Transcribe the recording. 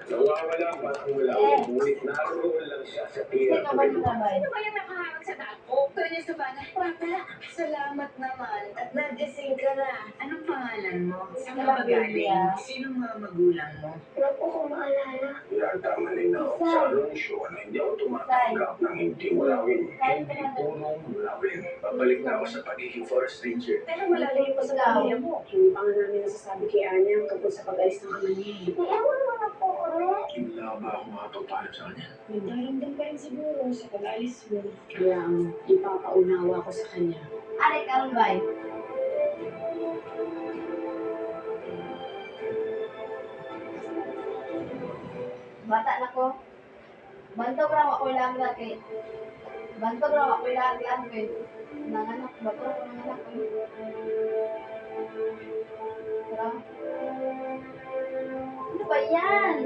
Nawawala parang wala umuwi. Naroon lang siya sa tira. Sino ba yung nakaharap sa dako? Kanya sa bagay. Papa, salamat naman. At nagising ka na. Anong pangalan mo? Saan ka ba galing? Sino mga magulang mo? Wala po akong maalala. Yata malinaw sa anunsyo na hindi ako tumatanggap ng hindi mulawin. Hindi punong mulawin. Babalik na ako sa pagiging forest ranger. Pero malalim mo sa pamilya mo. Hindi pa nga namin nasasabi kay Anya tungkol sa pag-alis ng ama niya. Ewan mo na po ulit. Hindi na ba ako makapagpaalam sa kanya? Nagdaramdam pa rin siguro sa pag-alis mo. Kaya ipapaunawa ko sa kanya. Are ka bay. Bata na ko. Bantog raw ako lang kay. Bantog raw ako lang kay. Nanganak ba ko nanganak ko. Tara. Ano ba yan?